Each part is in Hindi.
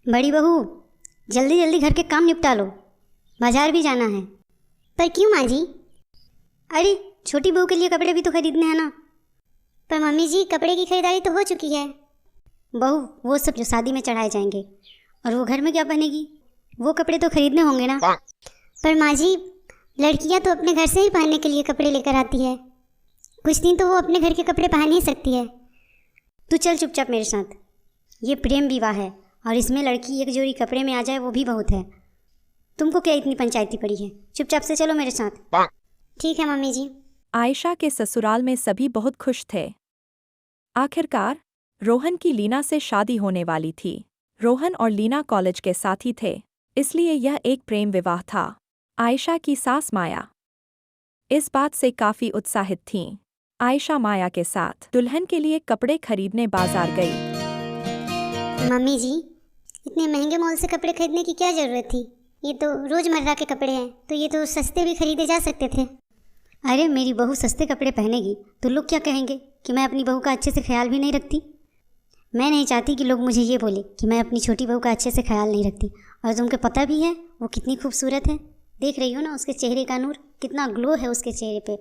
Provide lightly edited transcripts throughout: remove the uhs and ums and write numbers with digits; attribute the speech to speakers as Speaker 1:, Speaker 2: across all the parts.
Speaker 1: बड़ी बहू, जल्दी जल्दी घर के काम निपटा लो, बाजार भी जाना है।
Speaker 2: पर क्यों माँ जी?
Speaker 1: अरे छोटी बहू के लिए कपड़े भी तो खरीदने हैं ना।
Speaker 2: पर मम्मी जी, कपड़े की खरीदारी तो हो चुकी है।
Speaker 1: बहू, वो सब जो शादी में चढ़ाए जाएंगे, और वो घर में क्या पहनेगी, वो कपड़े तो खरीदने होंगे ना।
Speaker 2: पर माँ जी, लड़कियाँ तो अपने घर से ही पहनने के लिए कपड़े लेकर आती है। कुछ दिन तो वो अपने घर के कपड़े पहन ही सकती है।
Speaker 1: तू चल चुपचाप मेरे साथ। ये प्रेम विवाह है और इसमें लड़की एक जोड़ी कपड़े में आ जाए वो भी बहुत है। तुमको क्या इतनी पंचायती पड़ी है? चुपचाप से चलो मेरे साथ।
Speaker 2: ठीक है मम्मी जी।
Speaker 3: आयशा के ससुराल में सभी बहुत खुश थे। आखिरकार रोहन की लीना से शादी होने वाली थी। रोहन और लीना कॉलेज के साथी थे, इसलिए यह एक प्रेम विवाह था। आयशा की सास माया इस बात से काफी उत्साहित थीं। आयशा माया के साथ दुल्हन के लिए कपड़े खरीदने बाजार गई।
Speaker 2: मम्मी जी, इतने महंगे मॉल से कपड़े खरीदने की क्या ज़रूरत थी? ये तो रोज़मर्रा के कपड़े हैं, तो ये तो सस्ते भी खरीदे जा सकते थे।
Speaker 1: अरे मेरी बहू सस्ते कपड़े पहनेगी तो लोग क्या कहेंगे कि मैं अपनी बहू का अच्छे से ख्याल भी नहीं रखती। मैं नहीं चाहती कि लोग मुझे ये बोले कि मैं अपनी छोटी बहू का अच्छे से ख्याल नहीं रखती। और तुमको पता भी है वो कितनी खूबसूरत है। देख रही हो ना उसके चेहरे का नूर, कितना ग्लो है उसके चेहरे पे।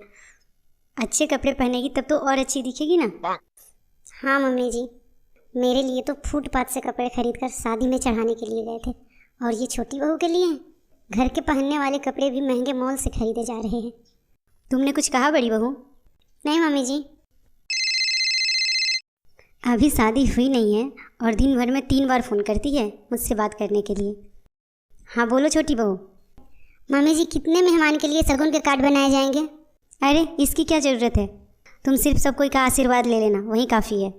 Speaker 1: अच्छे कपड़े पहनेगी तब तो और अच्छी दिखेगी ना।
Speaker 2: हाँ मम्मी जी, मेरे लिए तो फुटपाथ से कपड़े खरीदकर शादी में चढ़ाने के लिए गए थे, और ये छोटी बहू के लिए घर के पहनने वाले कपड़े भी महंगे मॉल से खरीदे जा रहे हैं।
Speaker 1: तुमने कुछ कहा बड़ी बहू?
Speaker 2: नहीं मम्मी जी।
Speaker 1: अभी शादी हुई नहीं है और दिन भर में 3 बार फ़ोन करती है मुझसे बात करने के लिए। हाँ बोलो छोटी बहू।
Speaker 2: मम्मी जी, कितने मेहमान के लिए शगुन के कार्ड बनाए जाएंगे?
Speaker 1: अरे इसकी क्या ज़रूरत है, तुम सिर्फ सब कोई का आशीर्वाद ले लेना, वही काफ़ी है।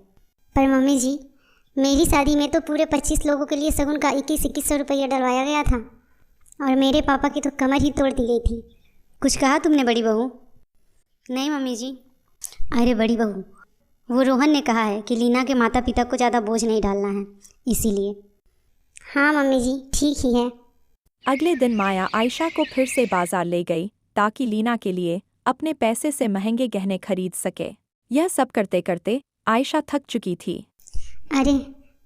Speaker 2: पर मम्मी जी, मेरी शादी में तो पूरे 25 लोगों के लिए शगुन का 2100 रुपया डलवाया गया था, और मेरे पापा की तो कमर ही तोड़ दी गई थी।
Speaker 1: कुछ कहा तुमने बड़ी बहू? नहीं मम्मी जी। अरे बड़ी बहू, वो रोहन ने कहा है कि लीना के माता पिता को ज़्यादा बोझ नहीं डालना है, इसीलिए।
Speaker 2: हाँ मम्मी जी, ठीक ही है।
Speaker 3: अगले दिन माया आयशा को फिर से बाजार ले गई ताकि लीना के लिए अपने पैसे से महंगे गहने खरीद सके। यह सब करते करते आयशा थक चुकी थी।
Speaker 2: अरे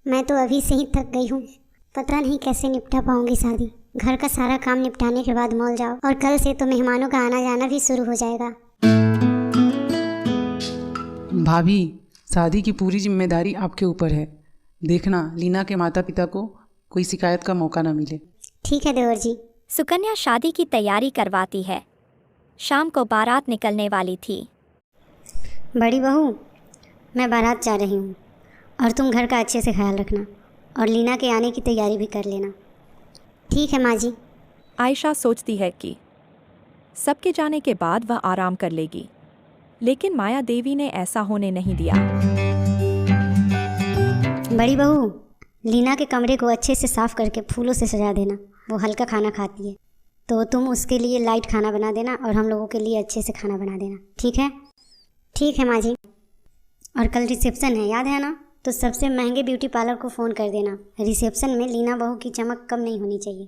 Speaker 2: मैं तो अभी से ही थक गई हूँ। पता नहीं कैसे निपटा पाऊंगी शादी। घर का सारा काम निपटाने के बाद मॉल जाओ, और कल से तो मेहमानों का आना जाना भी शुरू हो जाएगा।
Speaker 4: भाभी, शादी की पूरी जिम्मेदारी आपके ऊपर है। देखना लीना के माता पिता को कोई शिकायत का मौका ना मिले।
Speaker 2: ठीक है देवर जी।
Speaker 5: सुकन्या शादी की तैयारी करवाती है। शाम को बारात निकलने वाली थी।
Speaker 1: बड़ी बहू, मैं बारात जा रही हूँ और तुम घर का अच्छे से ख्याल रखना, और लीना के आने की तैयारी भी कर लेना।
Speaker 2: ठीक है माँ जी।
Speaker 3: आयशा सोचती है कि सबके जाने के बाद वह आराम कर लेगी, लेकिन माया देवी ने ऐसा होने नहीं दिया।
Speaker 1: बड़ी बहू, लीना के कमरे को अच्छे से साफ करके फूलों से सजा देना। वो हल्का खाना खाती है, तो तुम उसके लिए लाइट खाना बना देना और हम लोगों के लिए अच्छे से खाना बना देना, ठीक है?
Speaker 2: ठीक है माँ जी।
Speaker 1: और कल रिसेप्शन है, याद है ना? तो सबसे महंगे ब्यूटी पार्लर को फ़ोन कर देना। रिसेप्शन में लीना बहू की चमक कम नहीं होनी चाहिए।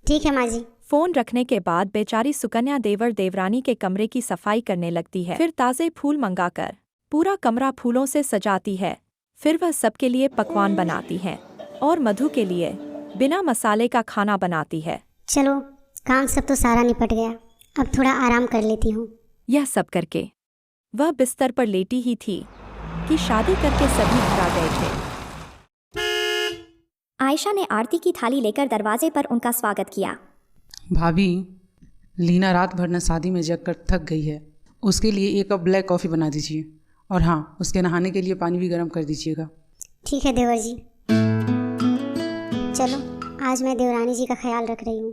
Speaker 2: ठीक है माँ जी।
Speaker 3: फोन रखने के बाद बेचारी सुकन्या देवर देवरानी के कमरे की सफाई करने लगती है। फिर ताज़े फूल मंगाकर पूरा कमरा फूलों से सजाती है। फिर वह सबके लिए पकवान बनाती है और मधु के लिए बिना मसाले का खाना बनाती है।
Speaker 2: चलो, काम सब तो सारा निपट गया, अब थोड़ा आराम कर लेती हूँ।
Speaker 3: यह सब करके वह बिस्तर पर लेटी ही थी कि शादी करके सभी घर आ गए थे।
Speaker 5: आयशा ने आरती की थाली लेकर दरवाजे पर उनका स्वागत किया।
Speaker 4: भाभी, लीना रात भर न शादी में जग कर थक गई है। उसके लिए 1 कप ब्लैक कॉफ़ी बना दीजिए, और हाँ, उसके नहाने के लिए पानी भी गर्म कर दीजिएगा।
Speaker 2: ठीक है देवर जी। चलो, आज मैं देवरानी जी का ख्याल रख रही हूँ।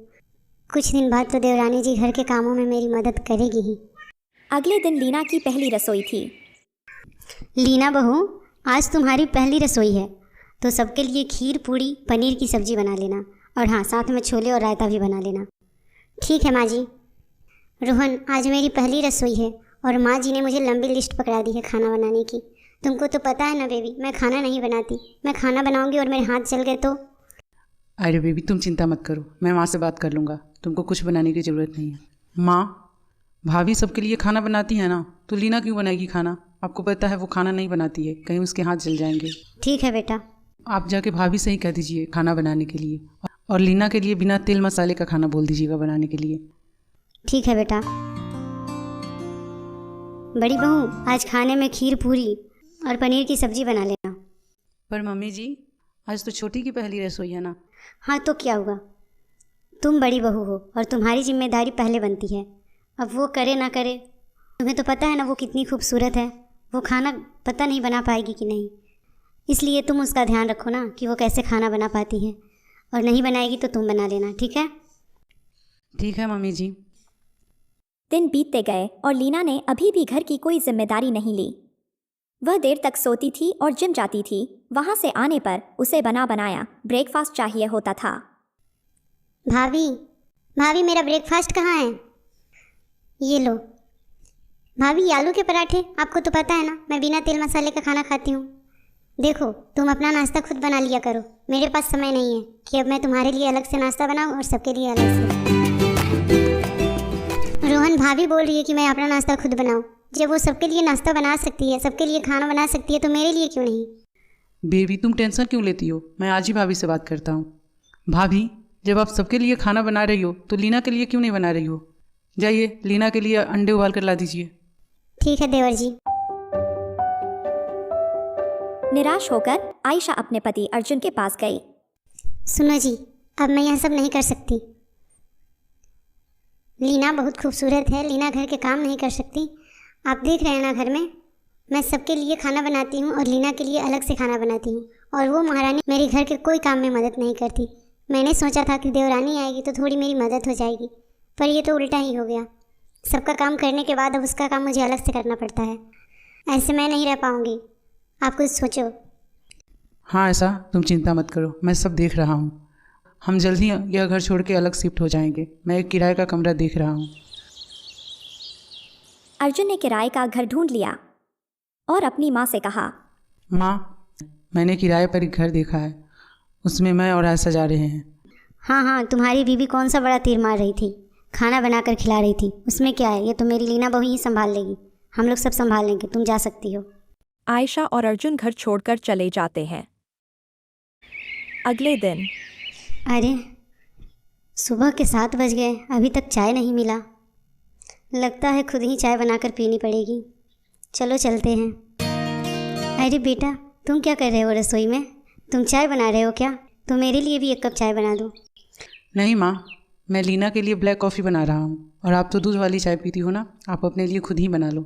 Speaker 2: कुछ दिन बाद तो देवरानी जी घर के कामों में मेरी मदद करेगी ही।
Speaker 5: अगले दिन लीना की पहली रसोई थी।
Speaker 1: लीना बहू, आज तुम्हारी पहली रसोई है, तो सबके लिए खीर पूड़ी पनीर की सब्जी बना लेना, और हाँ, साथ में छोले और रायता भी बना लेना।
Speaker 2: ठीक है माँ जी। रोहन, आज मेरी पहली रसोई है और माँ जी ने मुझे लंबी लिस्ट पकड़ा दी है खाना बनाने की। तुमको तो पता है ना बेबी, मैं खाना नहीं बनाती। मैं खाना बनाऊंगी और मेरे हाथ जल गए तो।
Speaker 4: अरे बेबी, तुम चिंता मत करो, मैं माँ से बात कर लूँगा। तुमको कुछ बनाने की ज़रूरत नहीं है। माँ, भाभी सबके लिए खाना बनाती है ना, तो लीना क्यों बनाएगी खाना? आपको पता है वो खाना नहीं बनाती है, कहीं उसके हाथ जल जाएंगे।
Speaker 1: ठीक है बेटा,
Speaker 4: आप जाके भाभी से ही कह दीजिए खाना बनाने के लिए, और लीना के लिए बिना तेल मसाले का खाना बोल दीजिएगा बनाने के लिए।
Speaker 1: ठीक है बेटा। बड़ी बहू, आज खाने में खीर पूरी और पनीर की सब्जी बना लेना।
Speaker 4: पर मम्मी जी, आज तो छोटी की पहली रसोई है ना।
Speaker 1: हाँ तो क्या हुआ, तुम बड़ी बहू हो और तुम्हारी जिम्मेदारी पहले बनती है। अब वो करे ना करे, तुम्हें तो पता है ना वो कितनी खूबसूरत है। वो खाना पता नहीं बना पाएगी कि नहीं, इसलिए तुम उसका ध्यान रखो ना कि वो कैसे खाना बना पाती है, और नहीं बनाएगी तो तुम बना लेना, ठीक है?
Speaker 4: ठीक है मम्मी जी।
Speaker 5: दिन बीतते गए और लीना ने अभी भी घर की कोई जिम्मेदारी नहीं ली। वह देर तक सोती थी और जिम जाती थी। वहाँ से आने पर उसे बना बनाया ब्रेकफास्ट चाहिए होता था।
Speaker 2: भाभी, भाभी मेरा ब्रेकफास्ट कहाँ है? ये लो। भाभी, ये आलू के पराठे, आपको तो पता है ना मैं बिना तेल मसाले का खाना खाती हूँ। देखो, तुम अपना नाश्ता खुद बना लिया करो, मेरे पास समय नहीं है कि अब मैं तुम्हारे लिए अलग से नाश्ता बनाऊँ और सबके लिए अलग से। रोहन, भाभी बोल रही है कि मैं अपना नाश्ता खुद बनाऊँ। जब वो सबके लिए नाश्ता बना सकती है, सबके लिए खाना बना सकती है, तो मेरे लिए क्यों नहीं?
Speaker 4: बेबी, तुम टेंशन क्यों लेती हो? मैं आज ही भाभी से बात करता हूँ। भाभी, जब आप सबके लिए खाना बना रही हो तो लीना के लिए क्यों नहीं बना रही हो? जाइए, लीना के लिए अंडे उबाल कर ला दीजिए।
Speaker 2: ठीक है देवर जी।
Speaker 5: निराश होकर आयशा अपने पति अर्जुन के पास गई।
Speaker 2: सुनो जी, अब मैं यह सब नहीं कर सकती। लीना बहुत खूबसूरत है, लीना घर के काम नहीं कर सकती। आप देख रहे हैं ना, घर में मैं सबके लिए खाना बनाती हूँ और लीना के लिए अलग से खाना बनाती हूँ, और वो महारानी मेरे घर के कोई काम में मदद नहीं करती। मैंने सोचा था कि देवरानी आएगी तो थोड़ी मेरी मदद हो जाएगी, पर ये तो उल्टा ही हो गया। सबका काम करने के बाद अब उसका काम मुझे अलग से करना पड़ता है। ऐसे मैं नहीं रह पाऊँगी, आप कुछ सोचो।
Speaker 4: हाँ, ऐसा तुम चिंता मत करो, मैं सब देख रहा हूँ। हम जल्द ही यह घर छोड़ के अलग शिफ्ट हो जाएंगे। मैं एक किराए का कमरा देख रहा हूँ।
Speaker 5: अर्जुन ने किराए का घर ढूंढ लिया और अपनी माँ से कहा,
Speaker 4: माँ, मैंने किराए पर एक घर देखा है, उसमें मैं और आयशा जा रहे हैं।
Speaker 1: हाँ हाँ, तुम्हारी बीवी कौन सा बड़ा तीर मार रही थी, खाना बनाकर खिला रही थी, उसमें क्या है? ये तो मेरी लीना बहू ही संभाल लेगी, हम लोग सब संभाल लेंगे, तुम जा सकती हो।
Speaker 3: आयशा और अर्जुन घर छोड़कर चले जाते हैं। अगले दिन।
Speaker 1: अरे, सुबह के 7 बज गए, अभी तक चाय नहीं मिला। लगता है खुद ही चाय बनाकर पीनी पड़ेगी। चलो चलते हैं। अरे बेटा, तुम क्या कर रहे हो रसोई में? तुम चाय बना रहे हो क्या? तो मेरे लिए भी एक कप चाय बना दो।
Speaker 4: नहीं माँ, मैं लीना के लिए ब्लैक कॉफ़ी बना रहा हूँ, और आप तो दूध वाली चाय पीती हो ना, आप अपने लिए खुद ही बना लो।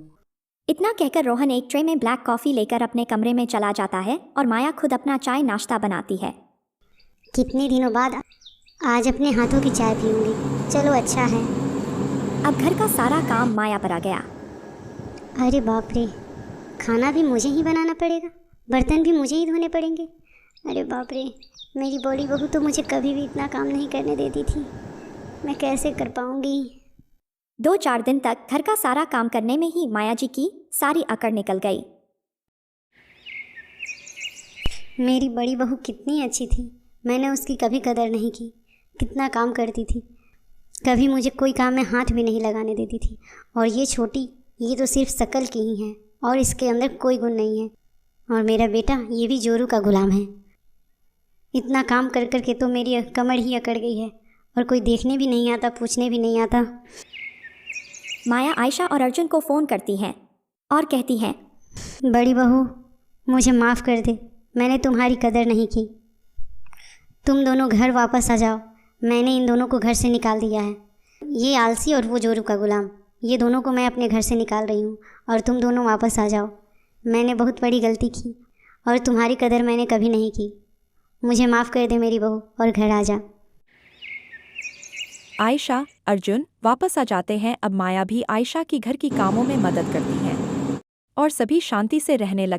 Speaker 5: इतना कहकर रोहन एक ट्रे में ब्लैक कॉफ़ी लेकर अपने कमरे में चला जाता है और माया खुद अपना चाय नाश्ता बनाती है।
Speaker 2: कितने दिनों बाद आज अपने हाथों की चाय पीऊँगी। चलो अच्छा है।
Speaker 5: अब घर का सारा काम माया पर आ गया।
Speaker 2: अरे बाप रे, खाना भी मुझे ही बनाना पड़ेगा, बर्तन भी मुझे ही धोने पड़ेंगे। अरे बाप रे, मेरी बड़ी बहू तो मुझे कभी भी इतना काम नहीं करने देती थी, मैं कैसे कर पाऊँगी?
Speaker 5: 2-4 दिन तक घर का सारा काम करने में ही माया जी की सारी अकड़ निकल गई।
Speaker 1: मेरी बड़ी बहू कितनी अच्छी थी, मैंने उसकी कभी कदर नहीं की। कितना काम करती थी, कभी मुझे कोई काम में हाथ भी नहीं लगाने देती थी। और ये छोटी, ये तो सिर्फ शक्ल की ही है और इसके अंदर कोई गुण नहीं है। और मेरा बेटा, ये भी जोरू का गुलाम है। इतना काम कर कर के तो मेरी कमर ही अकड़ गई है, और कोई देखने भी नहीं आता, पूछने भी नहीं आता।
Speaker 5: माया आयशा और अर्जुन को फ़ोन करती हैं और कहती हैं,
Speaker 1: बड़ी बहू, मुझे माफ़ कर दे, मैंने तुम्हारी कदर नहीं की। तुम दोनों घर वापस आ जाओ, मैंने इन दोनों को घर से निकाल दिया है। ये आलसी और वो जोरू का गुलाम, ये दोनों को मैं अपने घर से निकाल रही हूँ, और तुम दोनों वापस आ जाओ। मैंने बहुत बड़ी गलती की और तुम्हारी कदर मैंने कभी नहीं की। मुझे माफ़ कर दे मेरी बहू, और घर आ जा।
Speaker 3: आयशा, अर्जुन वापस आ जाते हैं। अब माया भी आयशा की घर की कामों में मदद करती है और सभी शांति से रहने लगते हैं।